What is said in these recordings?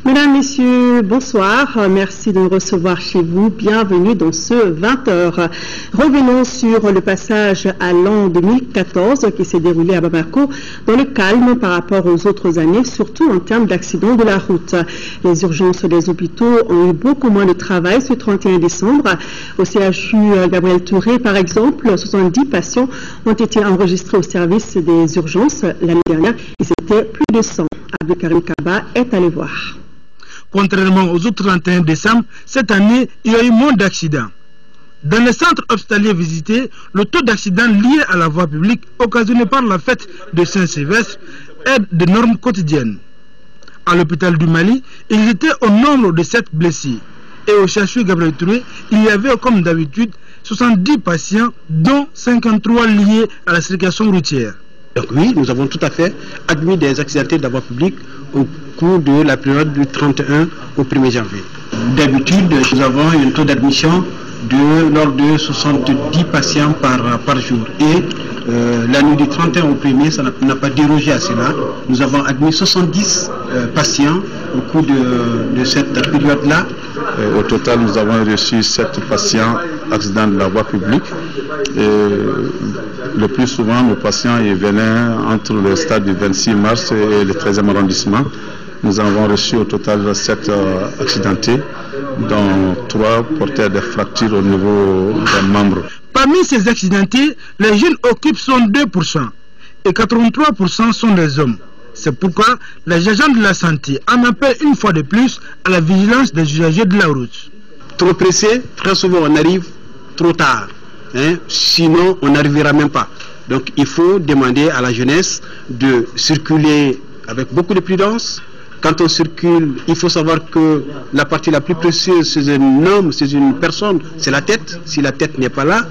Mesdames, Messieurs, bonsoir. Merci de nous recevoir chez vous. Bienvenue dans ce 20h. Revenons sur le passage à l'an 2014 qui s'est déroulé à Bamako dans le calme par rapport aux autres années, surtout en termes d'accidents de la route. Les urgences des hôpitaux ont eu beaucoup moins de travail ce 31 décembre. Au CHU Gabriel Touré, par exemple, 70 patients ont été enregistrés au service des urgences. L'année dernière, ils étaient plus de 100. Abdelkarim Kaba est allé voir. Contrairement aux autres 31 décembre, cette année, il y a eu moins d'accidents. Dans les centres hospitaliers visités, le taux d'accidents liés à la voie publique occasionné par la fête de Saint-Sylvestre est de normes quotidiennes. À l'hôpital du Mali, ils étaient au nombre de 7 blessés. Et au CHU Gabriel Touré, il y avait comme d'habitude 70 patients, dont 53 liés à la circulation routière. Donc oui, nous avons tout à fait admis des accidentés de la voie publique au cours de la période du 31 au 1er janvier. D'habitude, nous avons un taux d'admission de l'ordre de 70 patients par jour. Et la nuit du 31 au 1er, ça n'a pas dérogé à cela. Nous avons admis 70 patients au cours de cette période-là. Au total, nous avons reçu 7 patients accidents de la voie publique. Le plus souvent, nos patients venaient entre le stade du 26 mars et le 13e arrondissement. Nous avons reçu au total 7 accidentés, dont 3 portaient des fractures au niveau des membres. Parmi ces accidentés, les jeunes occupent 62% et 83% sont des hommes. C'est pourquoi les agents de la santé en appellent une fois de plus à la vigilance des usagers de la route. Trop pressé, très souvent on arrive trop tard. Sinon on n'arrivera même pas. Donc il faut demander à la jeunesse de circuler avec beaucoup de prudence. Quand on circule, il faut savoir que la partie la plus précieuse c'est un homme, c'est une personne, c'est la tête. Si la tête n'est pas là,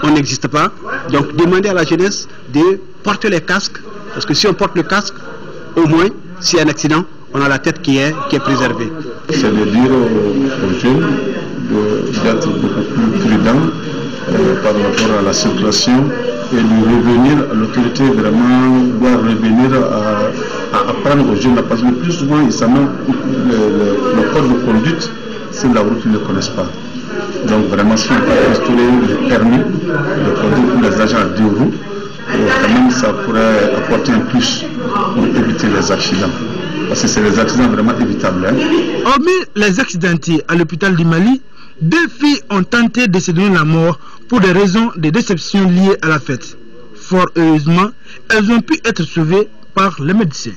on n'existe pas. Donc demander à la jeunesse de porter les casques, parce que si on porte le casque, au moins, s'il y a un accident, on a la tête qui est préservée. C'est de dire aux jeunes d'être beaucoup plus prudents par rapport à la circulation et de revenir, l'autorité vraiment doit revenir à apprendre aux jeunes, parce que le plus souvent ils savent le code de conduite sur la route, ils ne le connaissent pas. Donc vraiment si on peut instaurer le permis de conduire pour les agents à 2 roues, quand même ça pourrait apporter un plus pour éviter les accidents. Parce que c'est des accidents vraiment évitables. Hormis les accidentés à l'hôpital du Mali, 2 filles ont tenté de se donner la mort pour des raisons de déception liées à la fête. Fort heureusement, elles ont pu être sauvées par les médecins.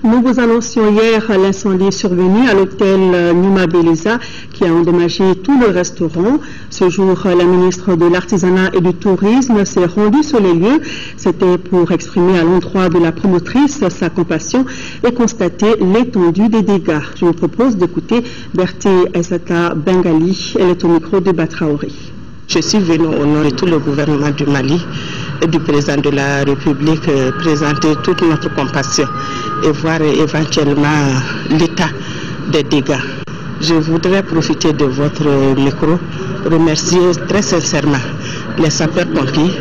Nous vous annoncions hier l'incendie survenu à l'hôtel Numa Beleza qui a endommagé tout le restaurant. Ce jour, la ministre de l'Artisanat et du Tourisme s'est rendue sur les lieux. C'était pour exprimer à l'endroit de la promotrice sa compassion et constater l'étendue des dégâts. Je vous propose d'écouter Berthé Aissata Bengali. Elle est au micro de Batraori. Je suis venu au nom de tout le gouvernement du Mali et du président de la République présenter toute notre compassion et voir éventuellement l'état des dégâts. Je voudrais profiter de votre micro pour remercier très sincèrement les sapeurs-pompiers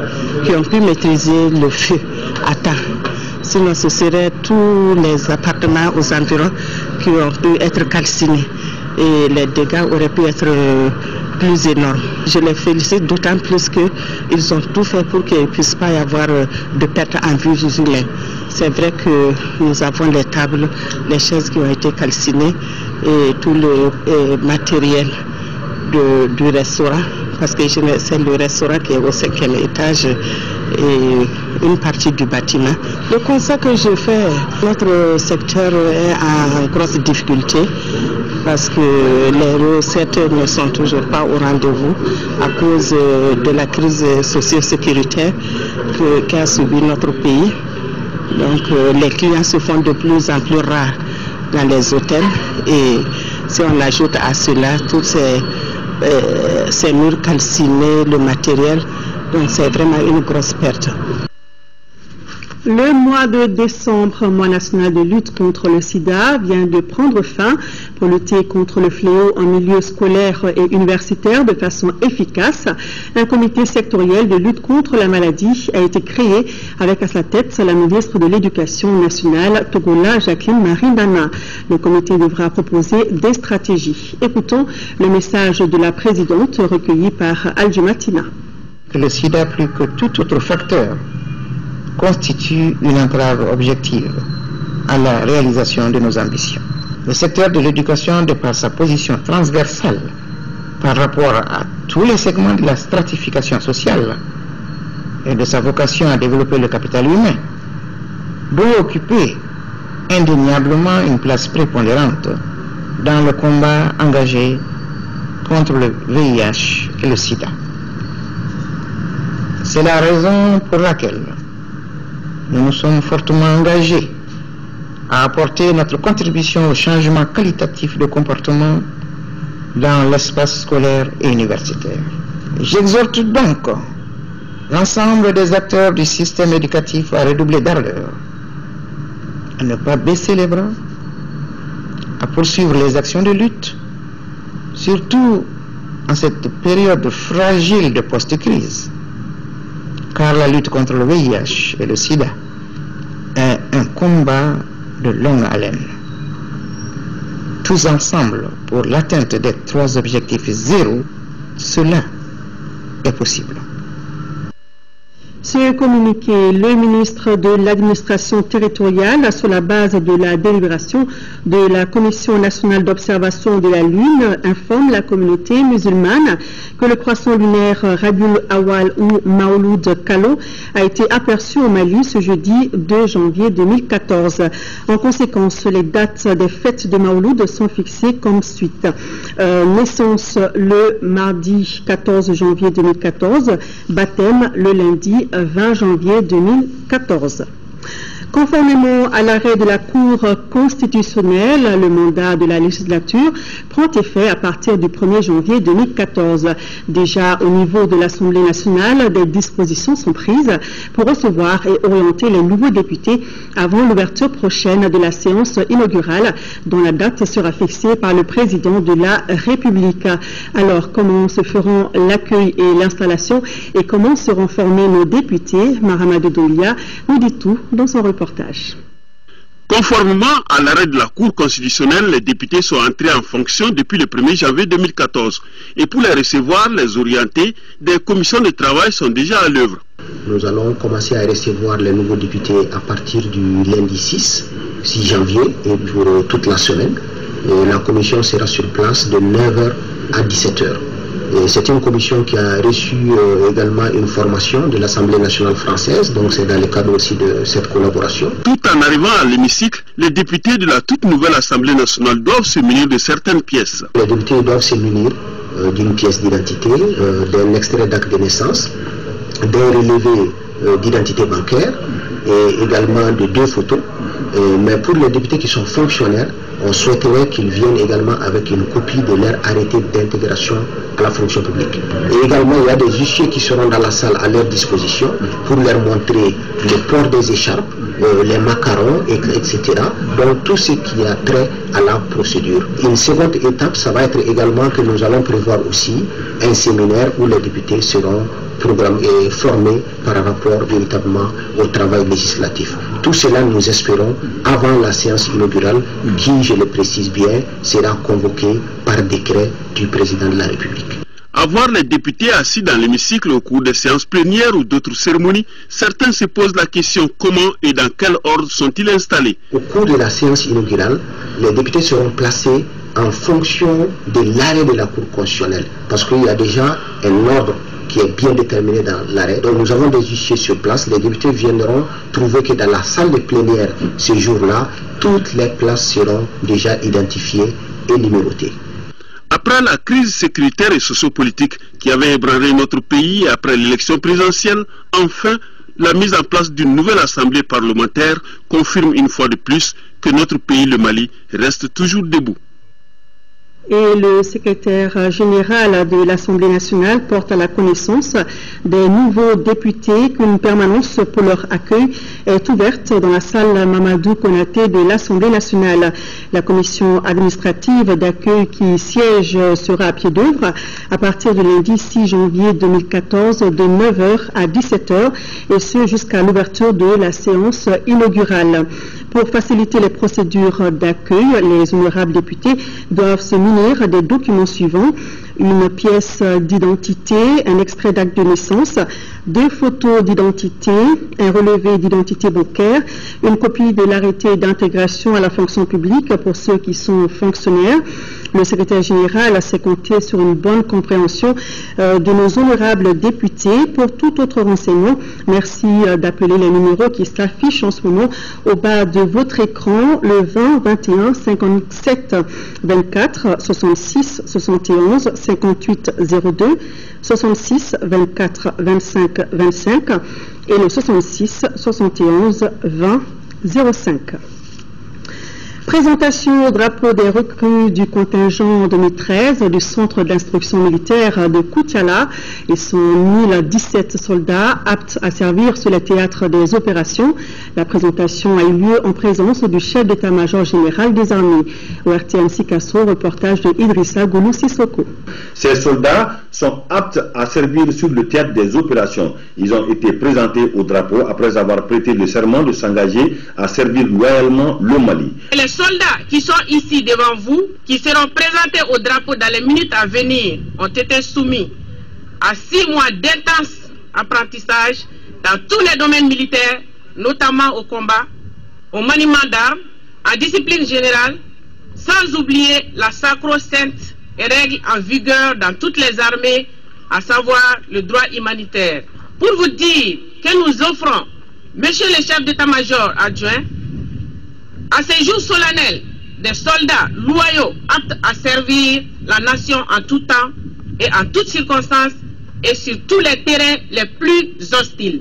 qui ont pu maîtriser le feu à temps. Sinon ce serait tous les appartements aux environs qui ont pu être calcinés et les dégâts auraient pu être plus énormes. Je les félicite d'autant plus qu'ils ont tout fait pour qu'il ne puisse pas y avoir de pertes en vies humaines. C'est vrai que nous avons les tables, les chaises qui ont été calcinées et tout le matériel du restaurant, parce que c'est le restaurant qui est au 5e étage et une partie du bâtiment. Le constat que je fais, notre secteur est en grosse difficulté parce que les recettes ne sont toujours pas au rendez-vous à cause de la crise socio-sécuritaire qu'a subi notre pays. Donc les clients se font de plus en plus rares dans les hôtels et si on ajoute à cela tous ces murs calcinés, le matériel, donc c'est vraiment une grosse perte. Le mois de décembre, mois national de lutte contre le sida, vient de prendre fin. Pour lutter contre le fléau en milieu scolaire et universitaire de façon efficace, un comité sectoriel de lutte contre la maladie a été créé avec à sa tête la ministre de l'Éducation nationale, Togola Jacqueline Marie Nana. Le comité devra proposer des stratégies. Écoutons le message de la présidente recueilli par Aljumatina. Le sida, plus que tout autre facteur, constitue une entrave objective à la réalisation de nos ambitions. Le secteur de l'éducation, de par sa position transversale par rapport à tous les segments de la stratification sociale et de sa vocation à développer le capital humain, doit occuper indéniablement une place prépondérante dans le combat engagé contre le VIH et le sida. C'est la raison pour laquelle nous nous sommes fortement engagés à apporter notre contribution au changement qualitatif de comportement dans l'espace scolaire et universitaire. J'exhorte donc l'ensemble des acteurs du système éducatif à redoubler d'ardeur, à ne pas baisser les bras, à poursuivre les actions de lutte, surtout en cette période fragile de post-crise, car la lutte contre le VIH et le sida est un combat de longue haleine. Tous ensemble, pour l'atteinte des 3 objectifs zéro, cela est possible. Ce communiqué, le ministre de l'administration territoriale, sur la base de la délibération de la Commission nationale d'observation de la Lune, informe la communauté musulmane que le croissant lunaire Rabiul Awal ou Maouloud Kalo a été aperçu au Mali ce jeudi 2 janvier 2014. En conséquence, les dates des fêtes de Maouloud sont fixées comme suite. Naissance le mardi 14 janvier 2014, baptême le lundi 20 janvier 2014. Conformément à l'arrêt de la Cour constitutionnelle, le mandat de la législature prend effet à partir du 1er janvier 2014. Déjà au niveau de l'Assemblée nationale, des dispositions sont prises pour recevoir et orienter les nouveaux députés avant l'ouverture prochaine de la séance inaugurale, dont la date sera fixée par le président de la République. Alors, comment se feront l'accueil et l'installation et comment seront formés nos députés? Mahamadou Doulia nous dit tout dans son reportage. Conformément à l'arrêt de la Cour constitutionnelle, les députés sont entrés en fonction depuis le 1er janvier 2014. Et pour les recevoir, les orienter, des commissions de travail sont déjà à l'œuvre. Nous allons commencer à recevoir les nouveaux députés à partir du lundi 6 janvier et pour toute la semaine. Et la commission sera sur place de 9h à 17h. C'est une commission qui a reçu également une formation de l'Assemblée nationale française, donc c'est dans le cadre aussi de cette collaboration. Tout en arrivant à l'hémicycle, les députés de la toute nouvelle Assemblée nationale doivent se munir de certaines pièces. Les députés doivent se munir d'une pièce d'identité, d'un extrait d'acte de naissance, d'un relevé d'identité bancaire et également de 2 photos. Mais pour les députés qui sont fonctionnaires, on souhaiterait qu'ils viennent également avec une copie de leur arrêté d'intégration à la fonction publique. Et également, il y a des huissiers qui seront dans la salle à leur disposition pour leur montrer le port des écharpes, les macarons, etc. Donc tout ce qui a trait à la procédure. Une seconde étape, ça va être également que nous allons prévoir aussi un séminaire où les députés seront formés par rapport véritablement au travail législatif. Tout cela, nous espérons, avant la séance inaugurale, qui, je le précise bien, sera convoquée par décret du président de la République. Avoir les députés assis dans l'hémicycle au cours des séances plénières ou d'autres cérémonies, certains se posent la question comment et dans quel ordre sont-ils installés. Au cours de la séance inaugurale, les députés seront placés en fonction de l'arrêt de la Cour constitutionnelle, parce qu'il y a déjà un ordre qui est bien déterminé dans l'arrêt. Donc nous avons des huissiers sur place. Les députés viendront trouver que dans la salle de plénière, ce jour-là, toutes les places seront déjà identifiées et numérotées. Après la crise sécuritaire et sociopolitique qui avait ébranlé notre pays et après l'élection présidentielle, enfin, la mise en place d'une nouvelle assemblée parlementaire confirme une fois de plus que notre pays, le Mali, reste toujours debout. Et le secrétaire général de l'Assemblée nationale porte à la connaissance des nouveaux députés qu'une permanence pour leur accueil est ouverte dans la salle Mamadou Konaté de l'Assemblée nationale. La commission administrative d'accueil qui siège sera à pied d'œuvre à partir du lundi 6 janvier 2014 de 9h à 17h et ce jusqu'à l'ouverture de la séance inaugurale. Pour faciliter les procédures d'accueil, les honorables députés doivent se munir des documents suivants: une pièce d'identité, un extrait d'acte de naissance, 2 photos d'identité, un relevé d'identité bancaire, une copie de l'arrêté d'intégration à la fonction publique pour ceux qui sont fonctionnaires. Le secrétaire général s'est compté sur une bonne compréhension de nos honorables députés. Pour tout autre renseignement, merci d'appeler les numéros qui s'affichent en ce moment au bas de votre écran, le 20 21 57 24 66 71 58 02, 66 24 25 25 et le 66 71 20 05. Présentation au drapeau des recrues du contingent 2013 du centre d'instruction militaire de Koutiala. Ils sont 1017 soldats aptes à servir sur les théâtres des opérations. La présentation a eu lieu en présence du chef d'état-major général des armées. Au RTNC Kasso, reportage de Idrissa Goulou Sissoko. Ces soldats sont aptes à servir sur le théâtre des opérations. Ils ont été présentés au drapeau après avoir prêté le serment de s'engager à servir loyalement le Mali. Les soldats qui sont ici devant vous, qui seront présentés au drapeau dans les minutes à venir, ont été soumis à 6 mois d'intense apprentissage dans tous les domaines militaires, notamment au combat, au maniement d'armes, en discipline générale, sans oublier la sacro-sainte règle en vigueur dans toutes les armées, à savoir le droit humanitaire. Pour vous dire que nous offrons, monsieur le chef d'état-major adjoint, à ces jours solennels, des soldats loyaux aptes à servir la nation en tout temps et en toutes circonstances et sur tous les terrains les plus hostiles.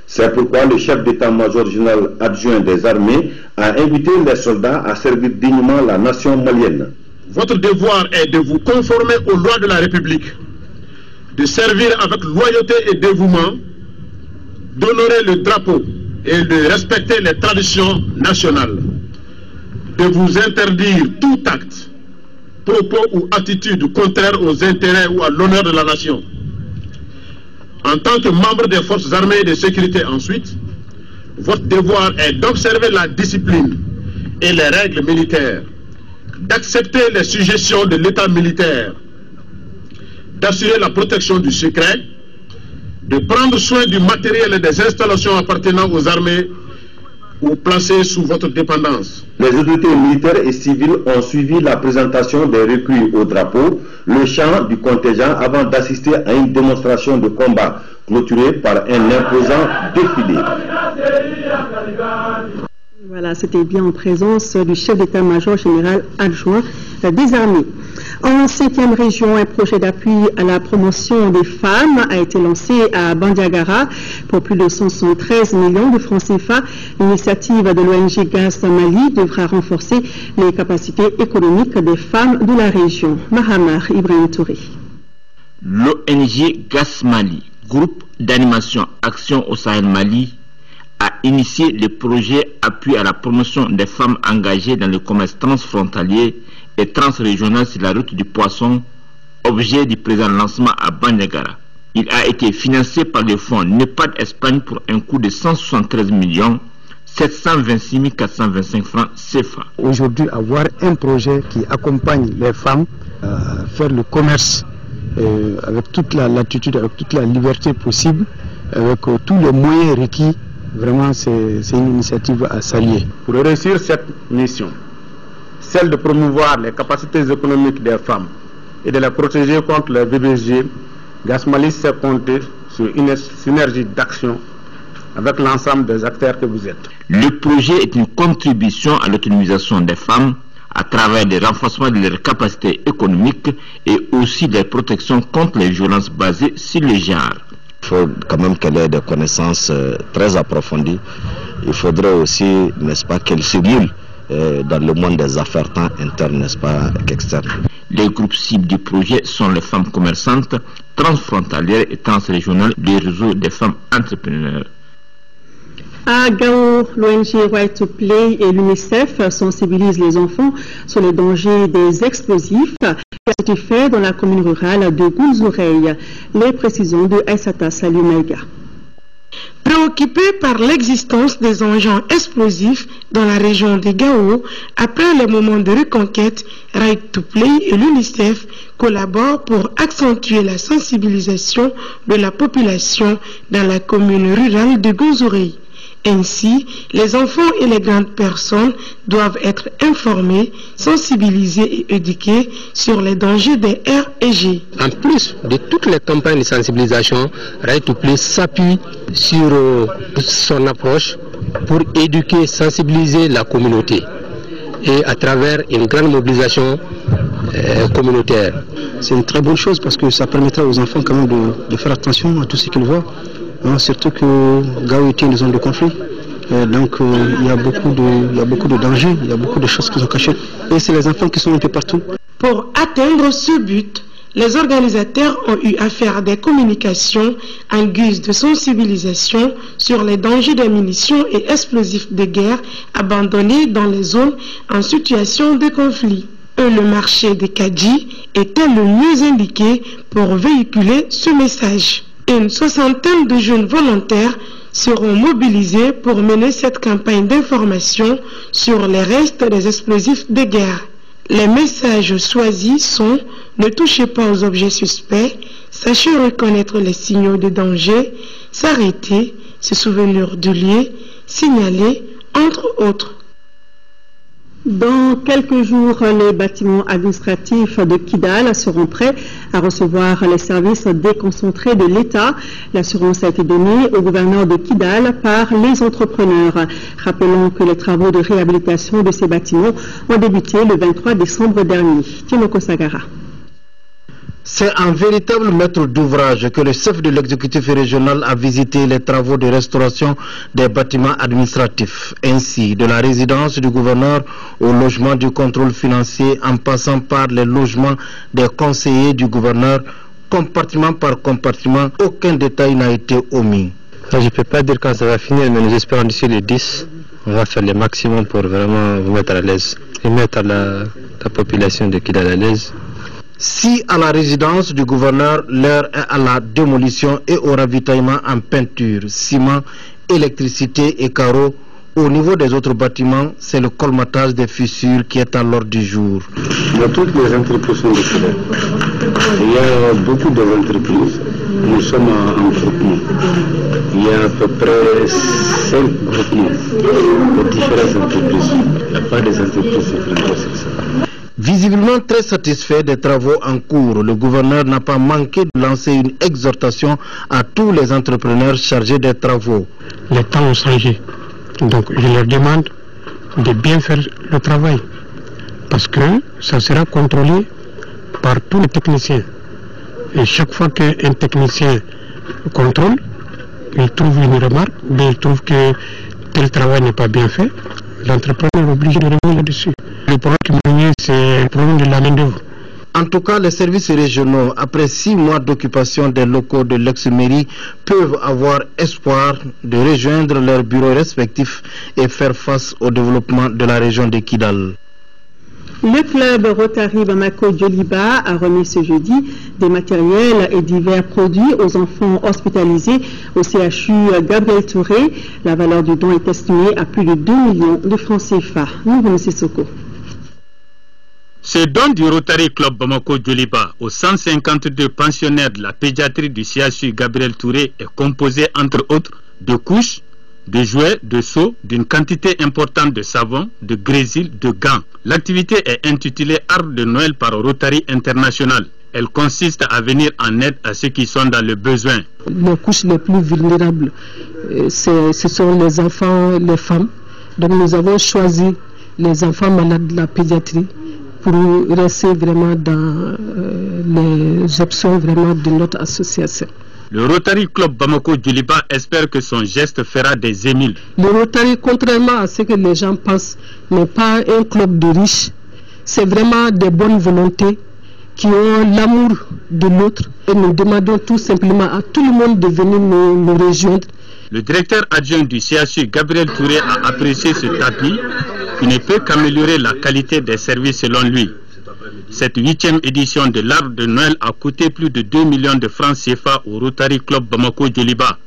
C'est pourquoi le chef d'état-major général adjoint des armées a invité les soldats à servir dignement la nation malienne. Votre devoir est de vous conformer aux lois de la République, de servir avec loyauté et dévouement, d'honorer le drapeau et de respecter les traditions nationales, de vous interdire tout acte, propos ou attitude contraire aux intérêts ou à l'honneur de la nation. En tant que membre des forces armées et de sécurité ensuite, votre devoir est d'observer la discipline et les règles militaires, d'accepter les suggestions de l'état militaire, d'assurer la protection du secret, de prendre soin du matériel et des installations appartenant aux armées ou placées sous votre dépendance. Les autorités militaires et civiles ont suivi la présentation des recrues au drapeau, le chant du contingent avant d'assister à une démonstration de combat clôturée par un imposant défilé. Voilà, c'était bien en présence du chef d'état-major général adjoint des armées. En 5e région, un projet d'appui à la promotion des femmes a été lancé à Bandiagara pour plus de 173 millions de francs CFA. L'initiative de l'ONG GAS Mali devra renforcer les capacités économiques des femmes de la région. Mahamar Ibrahim Touré. L'ONG GAS Mali, groupe d'animation Action au Sahel Mali, a initié le projet appui à la promotion des femmes engagées dans le commerce transfrontalier et transrégional sur la route du poisson, objet du présent lancement à Bandiagara. Il a été financé par le fonds NEPAD Espagne pour un coût de 173 726 425 francs CFA. Aujourd'hui, avoir un projet qui accompagne les femmes à faire le commerce avec toute la latitude, avec toute la liberté possible, avec tous les moyens requis. Vraiment, c'est une initiative à saluer. Pour réussir cette mission, celle de promouvoir les capacités économiques des femmes et de les protéger contre les VBG, GAS Mali s'est compté sur une synergie d'action avec l'ensemble des acteurs que vous êtes. Le projet est une contribution à l'autonomisation des femmes à travers le renforcement de leurs capacités économiques et aussi des protections contre les violences basées sur le genre. Il faut quand même qu'elle ait des connaissances très approfondies. Il faudrait aussi, n'est-ce pas, qu'elle circule dans le monde des affaires tant internes, n'est-ce pas, qu'externes. Les groupes cibles du projet sont les femmes commerçantes, transfrontalières et transrégionales du réseau des femmes entrepreneurs. À Gao, l'ONG Right to Play et l'UNICEF sensibilisent les enfants sur les dangers des explosifs qui a été fait dans la commune rurale de Gounzoureille. Les précisions de Aïssata Salioumaïga. Préoccupés par l'existence des engins explosifs dans la région de Gao, après les moments de reconquête, Right to Play et l'UNICEF collaborent pour accentuer la sensibilisation de la population dans la commune rurale de Gounzoureille. Ainsi, les enfants et les grandes personnes doivent être informés, sensibilisés et éduqués sur les dangers des R&G. En plus de toutes les campagnes de sensibilisation, Right to Play s'appuie sur son approche pour éduquer, sensibiliser la communauté et à travers une grande mobilisation communautaire. C'est une très bonne chose parce que ça permettra aux enfants quand même de faire attention à tout ce qu'ils voient. Non, surtout que Gao est une zone de conflit. Donc il y a beaucoup de dangers, il y a beaucoup de choses qui sont cachées. Et c'est les enfants qui sont un peu partout. Pour atteindre ce but, les organisateurs ont eu à faire des communications en guise de sensibilisation sur les dangers des munitions et explosifs de guerre abandonnés dans les zones en situation de conflit. Le marché de Kadji était le mieux indiqué pour véhiculer ce message. Une soixantaine de jeunes volontaires seront mobilisés pour mener cette campagne d'information sur les restes des explosifs de guerre. Les messages choisis sont « Ne touchez pas aux objets suspects »,« Sachez reconnaître les signaux de danger »,« S'arrêter »,« Se souvenir du lieu »,« Signaler », entre autres. Dans quelques jours, les bâtiments administratifs de Kidal seront prêts à recevoir les services déconcentrés de l'État. L'assurance a été donnée au gouverneur de Kidal par les entrepreneurs. Rappelons que les travaux de réhabilitation de ces bâtiments ont débuté le 23 décembre dernier. Timoko Sagara. C'est un véritable maître d'ouvrage que le chef de l'exécutif régional a visité les travaux de restauration des bâtiments administratifs, ainsi de la résidence du gouverneur au logement du contrôle financier en passant par les logements des conseillers du gouverneur, compartiment par compartiment, aucun détail n'a été omis. Je ne peux pas dire quand ça va finir, mais nous espérons d'ici les 10, on va faire le maximum pour vraiment vous mettre à l'aise et mettre la population de Kidal à l'aise. Si à la résidence du gouverneur, l'heure est à la démolition et au ravitaillement en peinture, ciment, électricité et carreaux, au niveau des autres bâtiments, c'est le colmatage des fissures qui est à l'ordre du jour. Dans toutes les entreprises sont décidées. Il y a beaucoup d'entreprises. Nous sommes en groupement. Il y a à peu près 5 groupements de différentes entreprises. Il n'y a pas des entreprises étrangères, c'est ça. Visiblement très satisfait des travaux en cours, le gouverneur n'a pas manqué de lancer une exhortation à tous les entrepreneurs chargés des travaux. Les temps ont changé, donc je leur demande de bien faire le travail, parce que ça sera contrôlé par tous les techniciens. Et chaque fois qu'un technicien contrôle, il trouve une remarque, mais il trouve que tel travail n'est pas bien fait, l'entrepreneur est obligé de revenir là-dessus. Le problème qui me c'est le problème de la main-d'œuvre. En tout cas, les services régionaux, après 6 mois d'occupation des locaux de l'ex-mairie, peuvent avoir espoir de rejoindre leurs bureaux respectifs et faire face au développement de la région de Kidal. Le club Rotary Bamako Djoliba a remis ce jeudi des matériels et divers produits aux enfants hospitalisés au CHU Gabriel Touré. La valeur du don est estimée à plus de 2 millions de francs CFA. Nous Sissoko. Ce don du Rotary Club Bamako Djoliba aux 152 pensionnaires de la pédiatrie du CHU Gabriel Touré est composé entre autres de couches, de jouets, de seaux, d'une quantité importante de savon, de grésil, de gants. L'activité est intitulée Arbre de Noël par Rotary International. Elle consiste à venir en aide à ceux qui sont dans le besoin. Les couches les plus vulnérables, ce sont les enfants, les femmes. Donc nous avons choisi les enfants malades de la pédiatrie pour rester vraiment dans les options vraiment de notre association. Le Rotary Club Bamako Djoliba espère que son geste fera des émules. Le Rotary, contrairement à ce que les gens pensent, n'est pas un club de riches. C'est vraiment de bonne volonté qui ont l'amour de l'autre. Et nous demandons tout simplement à tout le monde de venir nous rejoindre. Le directeur adjoint du CHU, Gabriel Touré, a apprécié ce tapis qui ne peut qu'améliorer la qualité des services selon lui. Cette 8e édition de l'Arbre de Noël a coûté plus de 2 millions de francs CFA au Rotary Club Bamako Djoliba.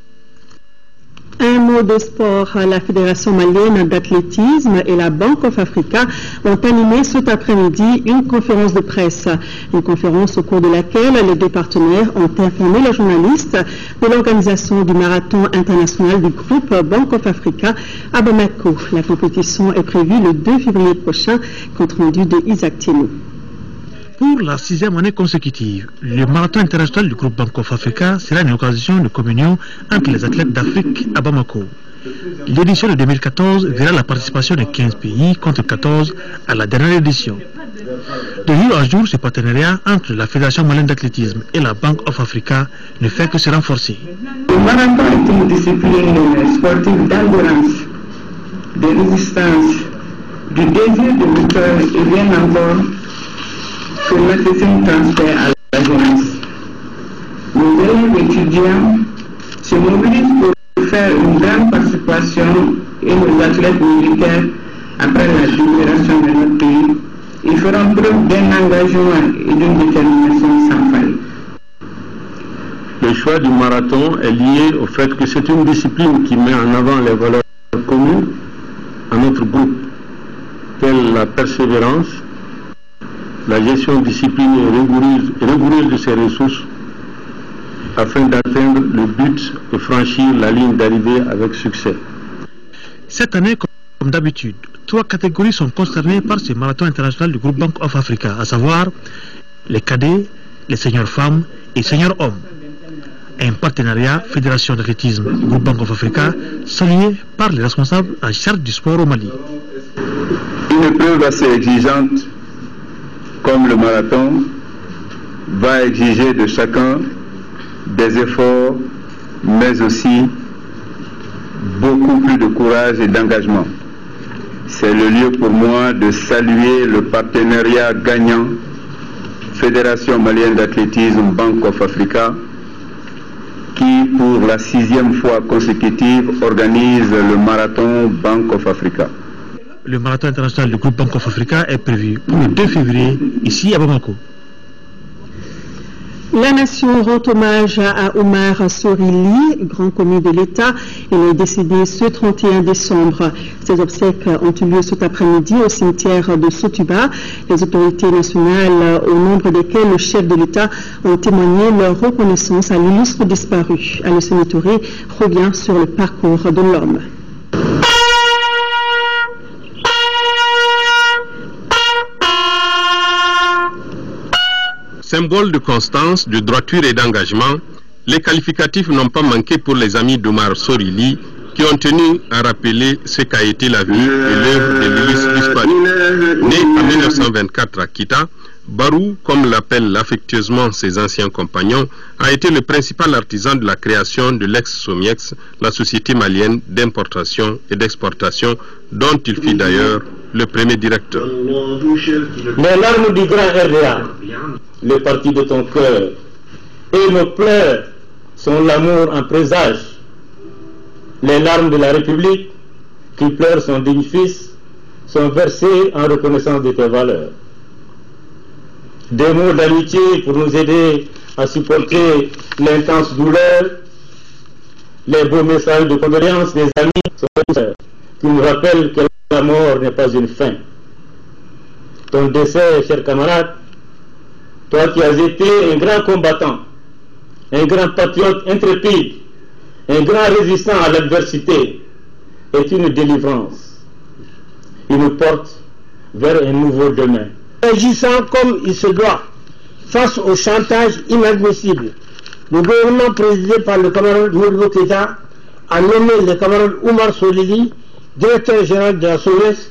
Un mot de sport. La Fédération malienne d'athlétisme et la Bank of Africa ont animé cet après-midi une conférence de presse. Une conférence au cours de laquelle les deux partenaires ont informé les journalistes de l'organisation du marathon international du groupe Bank of Africa à Bamako. La compétition est prévue le 2 février prochain, compte rendu de Isaac Tieno. Pour la 6e année consécutive, le marathon international du groupe Bank of Africa sera une occasion de communion entre les athlètes d'Afrique à Bamako. L'édition de 2014 verra la participation de 15 pays contre 14 à la dernière édition. De jour à jour, ce partenariat entre la Fédération malienne d'athlétisme et la Bank of Africa ne fait que se renforcer. Le marathon est une discipline sportive d'endurance, de résistance, du désir de victoire et bien encore que l'athlétisme transfère à la jeunesse. Nos élèves étudiants se mobilisent pour faire une grande participation et nos athlètes militaires, après la libération de notre pays, ils feront preuve d'un engagement et d'une détermination sans faille. Le choix du marathon est lié au fait que c'est une discipline qui met en avant les valeurs communes à notre groupe, telles la persévérance, la gestion disciplinée et rigoureuse de ses ressources, afin d'atteindre le but et franchir la ligne d'arrivée avec succès. Cette année, comme d'habitude, 3 catégories sont concernées par ce marathon international du groupe Bank of Africa, à savoir les cadets, les seniors femmes et seniors hommes. Un partenariat Fédération d'athlétisme groupe Bank of Africa salué par les responsables en charge du sport au Mali. Une épreuve assez exigeante comme le marathon va exiger de chacun des efforts, mais aussi beaucoup plus de courage et d'engagement. C'est le lieu pour moi de saluer le partenariat gagnant Fédération malienne d'athlétisme Bank of Africa, qui pour la 6e fois consécutive organise le marathon Bank of Africa. Le marathon international du groupe Bank of Africa est prévu pour le 2 février ici à Bamako. La nation rend hommage à Omar Sorili, grand commis de l'État. Il est décédé ce 31 décembre. Ses obsèques ont eu lieu cet après-midi au cimetière de Sotuba. Les autorités nationales, au nombre desquelles le chef de l'État, ont témoigné leur reconnaissance à l'illustre disparu. Alassane Touré revient sur le parcours de l'homme. Symbole de constance, de droiture et d'engagement, les qualificatifs n'ont pas manqué pour les amis d'Omar Sorili qui ont tenu à rappeler ce qu'a été la vie et l'œuvre de l'illustre disparu. Né en 1924 à Kita, Barou, comme l'appellent affectueusement ses anciens compagnons, a été le principal artisan de la création de l'ex-Somiex, la société malienne d'importation et d'exportation, dont il fut d'ailleurs le premier directeur. Les larmes du grand RDA, le parti de ton cœur, et nos pleurs sont l'amour en présage. Les larmes de la République, qui pleure son digne fils, sont versées en reconnaissance de tes valeurs. Des mots d'amitié pour nous aider à supporter l'intense douleur, les beaux messages de condoléances des amis qui nous rappellent que la mort n'est pas une fin. Ton décès, cher camarade, toi qui as été un grand combattant, un grand patriote intrépide, un grand résistant à l'adversité, est une délivrance. Il nous porte vers un nouveau demain. Agissant comme il se doit, face au chantage inadmissible, le gouvernement présidé par le camarade Modibo Keïta a nommé le camarade Omar Sorili, directeur général de la SOMEX,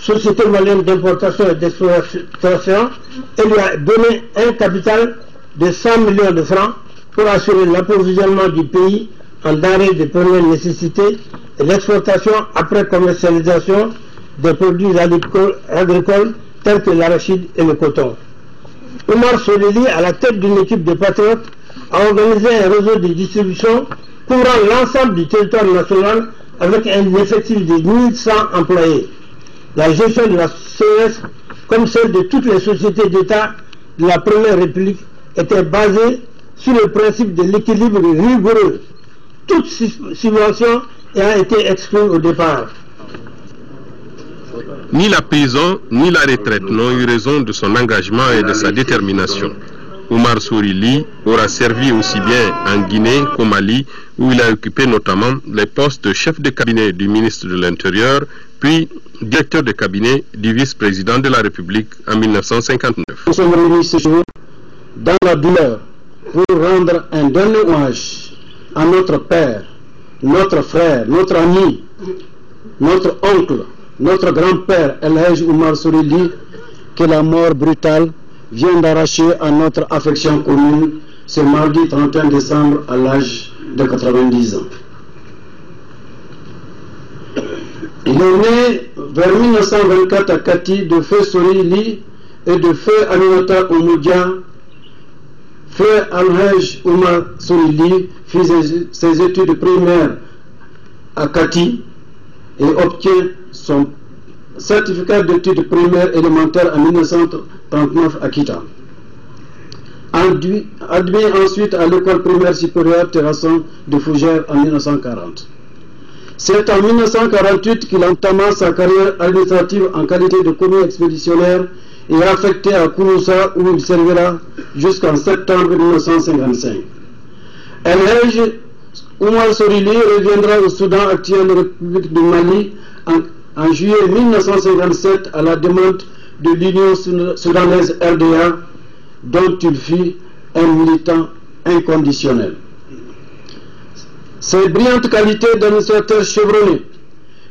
Société malienne d'importation et d'exploitation, et lui a donné un capital de 100 millions de francs pour assurer l'approvisionnement du pays en denrées de première nécessité et l'exportation après commercialisation des produits agricoles tels que l'arachide et le coton. Oumar Solili, à la tête d'une équipe de patriotes, a organisé un réseau de distribution couvrant l'ensemble du territoire national avec un effectif de 1100 employés. La gestion de la CES, comme celle de toutes les sociétés d'État de la Première République, était basée sur le principe de l'équilibre rigoureux. Toute subvention ayant été exclue au départ. Ni la prison, ni la retraite n'ont eu raison de son engagement et de sa détermination. Oumar Sorili aura servi aussi bien en Guinée qu'au Mali, où il a occupé notamment les postes de chef de cabinet du ministre de l'Intérieur, puis directeur de cabinet du vice-président de la République en 1959. Nous sommes réunis ce jour dans la douleur pour rendre un dernier hommage à notre père, notre frère, notre ami, notre oncle, notre grand-père El Hadj Oumar Sorili, que la mort brutale vient d'arracher à notre affection commune ce mardi 31 décembre à l'âge de 90 ans. Il est né vers 1924 à Kati de feu Sorili et de feu Aminata Oumoudia. Feu Al-Hajj Oumar Sorili fit ses études primaires à Kati et obtient son certificat d'études primaires élémentaires en 1939 à Kita. Admis ensuite à l'école primaire supérieure Terrasson de Fougères en 1940. C'est en 1948 qu'il entama sa carrière administrative en qualité de commis expéditionnaire et affecté à Kouroussa où il servira jusqu'en septembre 1955. El Hadj Oumar Sorili reviendra au Soudan actuel, République du Mali, en juillet 1957 à la demande de l'Union soudanaise RDA, dont il fut un militant inconditionnel. Ses brillantes qualités d'administrateur chevronné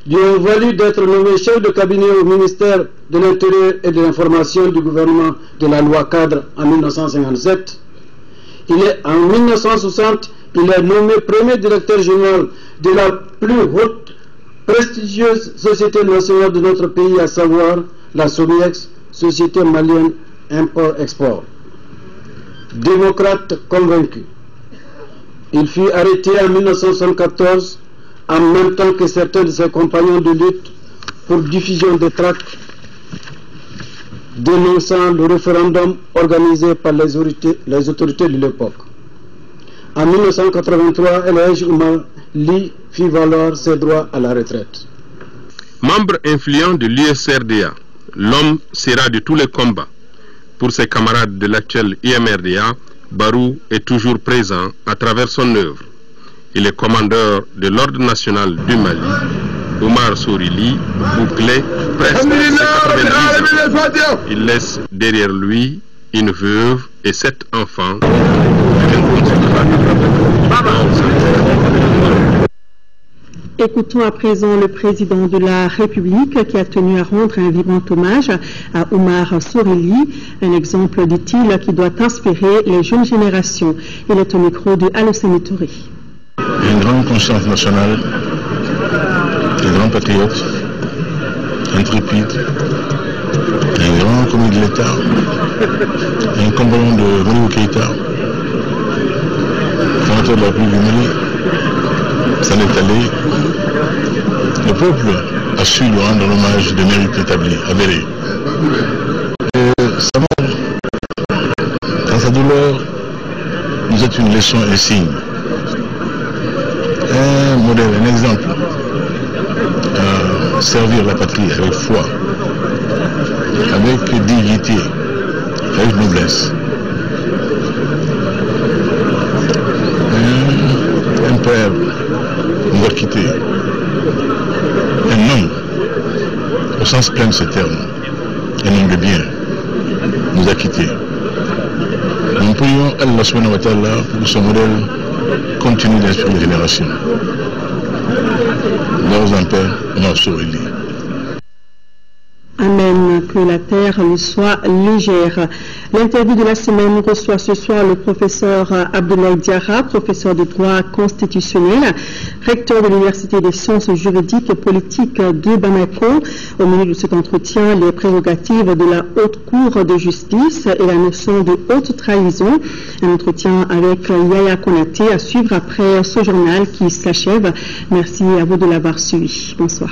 lui ont valu d'être nommé chef de cabinet au ministère de l'Intérieur et de l'Information du gouvernement de la loi cadre en 1957. En 1960, il est nommé premier directeur général de la plus haute prestigieuse société nationale de notre pays, à savoir la SOMIEX, Société malienne Import-Export. Démocrate convaincu, il fut arrêté en 1974 en même temps que certains de ses compagnons de lutte pour diffusion de tracts dénonçant le référendum organisé par les autorités de l'époque. En 1983, El Hadj Oumar Ly fit valoir ses droits à la retraite. Membre influent de l'USRDA, l'homme sera de tous les combats. Pour ses camarades de l'actuel IMRDA, Barou est toujours présent à travers son œuvre. Il est commandeur de l'Ordre national du Mali. Oumar Sorili bouclait presque ses 90 ans. Il laisse derrière lui une veuve et 7 enfants. Écoutons à présent le président de la République qui a tenu à rendre un vibrant hommage à Oumar Sorili, un exemple, dit-il, qui doit inspirer les jeunes générations. Il est au micro de Alassane Touré. Une grande conscience nationale, un grand patriote, intrépide, un grand commis de l'État, un compagnon de Modibo Keïta, fondateur de la République du Mali. Ça est allé. Le peuple a su lui rendre l'hommage de mérite établi, avéré. Sa mort, dans sa douleur, nous est une leçon et signe. Un modèle, un exemple. Servir la patrie avec foi, avec dignité, avec noblesse. Un père nous a quittés. Un homme, au sens plein de ce terme, un homme de bien, nous a quittés. Nous prions Allah subhanahu wa ta'ala pour que ce modèle continue d'inspirer les générations. Dans un père, Oumar Sorili. Amen, que la terre lui soit légère. L'interview de la semaine reçoit ce soir le professeur Abdoulaye Diarra, professeur de droit constitutionnel, recteur de l'Université des sciences juridiques et politiques de Bamako. Au milieu de cet entretien, les prérogatives de la Haute Cour de justice et la notion de haute trahison. Un entretien avec Yaya Konaté à suivre après ce journal qui s'achève. Merci à vous de l'avoir suivi. Bonsoir.